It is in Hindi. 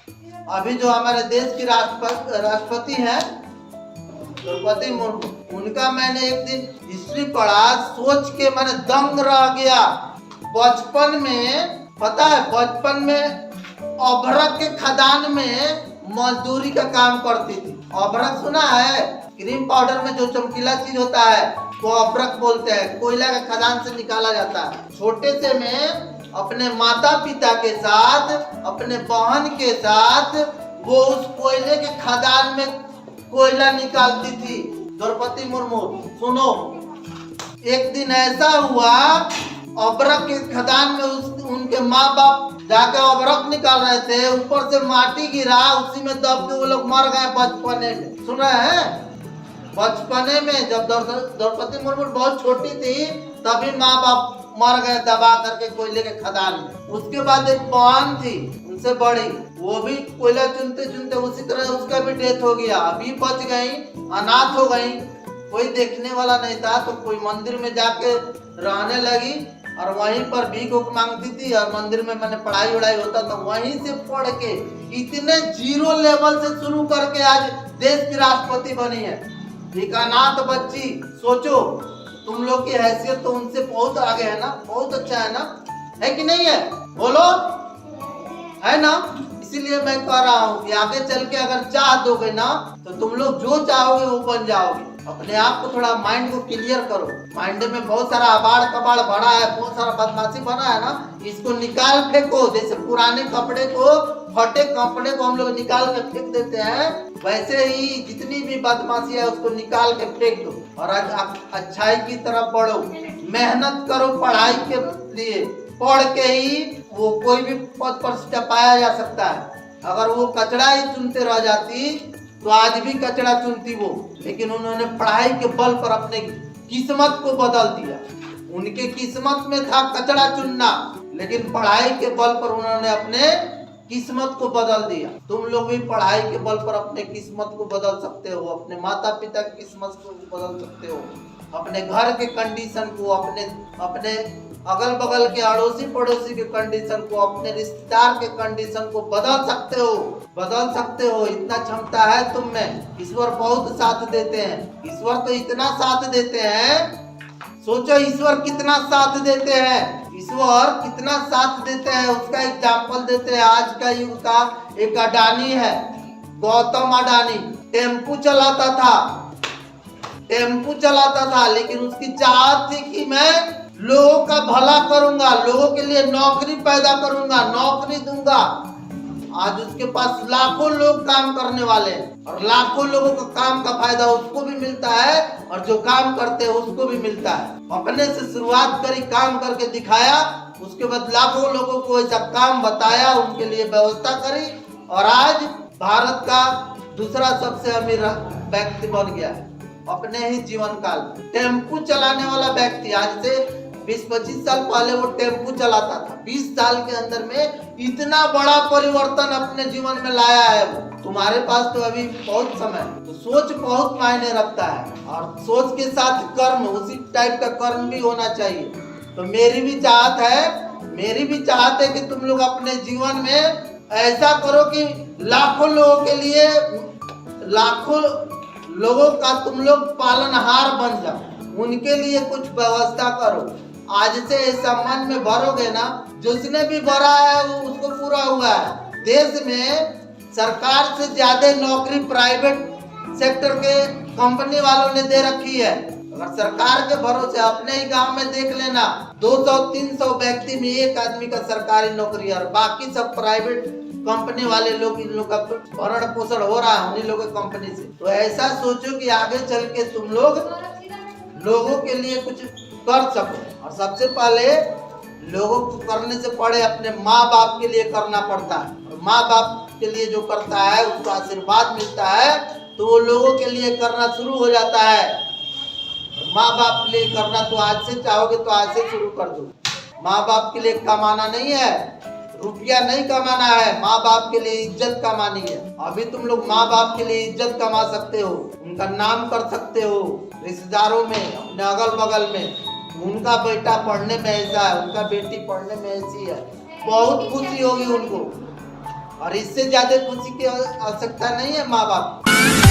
अभी जो हमारे देश की राष्ट्रपति हैं द्रौपदी मुर्मू, उनका मैंने एक दिन हिस्ट्री पढ़ा, सोच के मैंने दंग रह गया। बचपन में पता है, बचपन में अभ्रक के खदान में मजदूरी का काम करती थी। अभ्रक सुना है? क्रीम पाउडर में जो चमकीला चीज होता है वो अभ्रक बोलते हैं। कोयला के खदान से निकाला जाता है। छोटे से में अपने माता पिता के साथ, अपने बहन के साथ वो उस कोयले के खदान में कोयला निकालती थी द्रौपदी मुर्मू। सुनो, एक दिन ऐसा हुआ, अभ्रक के खदान में उनके माँ बाप जाके अभ्रक निकाल रहे थे, ऊपर से माटी गिरा, उसी में दब के वो लोग मर गए बचपने में। सुन रहे हैं? बचपने में जब द्रौपदी मुर्मू बहुत छोटी थी तभी माँ बाप मर गए दबा करके कोयले के खदान में। उसके बाद एक बहन थी उनसे बड़ी, वो भी कोयला चुनते चुनते उसी तरह उसका भी डेथ हो गया। अभी बच गई, अनाथ हो गई, कोई देखने वाला नहीं था, तो कोई मंदिर में जाके रहने लगी और वहीं पर भीख मांगती थी। और मंदिर में मैंने पढ़ाई वढ़ाई होता तो वहीं से पढ़ के इतने जीरो लेवल से शुरू करके आज देश की राष्ट्रपति बनी है। एक अनाथ बच्ची, सोचो, तुम लोग की हैसियत तो उनसे बहुत आगे है ना, बहुत अच्छा है ना, है कि नहीं है? बोलो, है ना? इसीलिए मैं कह रहा हूँ कि आगे चल के अगर चाह दोगे ना तो तुम लोग जो चाहोगे वो बन जाओगे। अपने आप को थोड़ा माइंड को क्लियर करो। माइंड में बहुत सारा अबाड़ कबाड़ भरा है, बहुत सारा बदमाशी बना है ना, इसको निकाल फेंको। जैसे पुराने कपड़े को, फटे कपड़े को हम लोग निकाल के फेंक देते हैं, वैसे ही जितनी भी बदमाशी है उसको निकाल के फेंक दो और अच्छाई की तरफ बढ़ो। मेहनत करो पढ़ाई के लिए, पढ़ के ही वो कोई भी पद पर पाया जा सकता है। अगर वो कचड़ा ही चुनते रह जाती तो आज भी कचड़ा चुनती वो, लेकिन उन्होंने पढ़ाई के बल पर अपने किस्मत को बदल दिया। उनके किस्मत में था कचड़ा चुनना, लेकिन पढ़ाई के बल पर उन्होंने अपने किस्मत को बदल दिया। तुम लोग भी पढ़ाई के बल पर अपने किस्मत को बदल सकते हो, अपने माता पिता की किस्मत को बदल सकते हो, अपने घर के कंडीशन को, अपने अगल बगल के अड़ोसी पड़ोसी के कंडीशन को, अपने रिश्तेदार के कंडीशन को बदल सकते हो। इतना क्षमता है तुम में। ईश्वर बहुत साथ देते हैं। ईश्वर तो इतना साथ देते हैं, सोचो ईश्वर कितना साथ देते हैं। ईश्वर कितना साथ देते हैं उसका एग्जाम्पल देते हैं। आज का युग का एक अडानी है, गौतम अडानी। टेम्पू चलाता था, लेकिन उसकी चाहत थी कि मैं लोगों का भला करूंगा, लोगों के लिए नौकरी पैदा करूंगा, नौकरी दूंगा। आज उसके पास लाखों लोग काम करने वाले हैं और लाखों लोगों का काम का फायदा उसको भी मिलता है और जो काम करते हैं उसको भी मिलता है। अपने से शुरुआत करी, काम करके दिखाया, उसके बाद लाखों लोगों को ऐसा काम बताया, उनके लिए व्यवस्था करी और आज भारत का दूसरा सबसे अमीर व्यक्ति बन गया अपने ही जीवन काल में। टेम्पू चलाने वाला व्यक्ति आज से 20-25 साल पहले वो टेम्पू चलाता था। 20 साल के अंदर में इतना बड़ा परिवर्तन अपने जीवन में लाया है वो। तुम्हारे पास तो अभी बहुत समय, तो सोच बहुत मायने रखता है और सोच के साथ कर्म, उसी टाइप का कर्म भी होना चाहिए। तो मेरी भी चाहत है कि तुम लोग अपने जीवन में ऐसा करो कि लाखों लोगों का तुम लोग पालनहार बन जाओ, उनके लिए कुछ व्यवस्था करो। आज से ऐसा मन में भरोगे ना, जिसने भी भरा है वो उसको पूरा हुआ है। देश में सरकार से ज्यादा नौकरी प्राइवेट सेक्टर के कंपनी वालों ने दे रखी है। अगर सरकार के भरोसे अपने ही गांव में देख लेना, 200-300 व्यक्ति में एक आदमी का सरकारी नौकरी है और बाकी सब प्राइवेट कंपनी वाले लोग, इन लोग का भरण पोषण हो रहा है उन्हीं लोगों की कंपनी से। तो ऐसा सोचो कि आगे चल के तुम लोग लोगों के लिए कुछ कर सको। और सबसे पहले लोगों को करने से पहले अपने माँ बाप के लिए करना पड़ता है। और माँ बाप के लिए जो करता है उसको आशीर्वाद मिलता है, तो वो लोगों के लिए करना शुरू हो जाता है। माँ बाप के लिए करना तो आज से चाहोगे तो आज से शुरू कर दो। माँ बाप के लिए कमाना नहीं है, रुपया नहीं कमाना है, माँ बाप के लिए इज्जत कमानी है। अभी तुम लोग माँ बाप के लिए इज्जत कमा सकते हो, उनका नाम कर सकते हो, रिश्तेदारों में, अपने अगल बगल में, उनका बेटा पढ़ने में ऐसा है, उनका बेटी पढ़ने में ऐसी है, बहुत खुशी होगी उनको। और इससे ज्यादा खुशी की आवश्यकता नहीं है माँ बाप।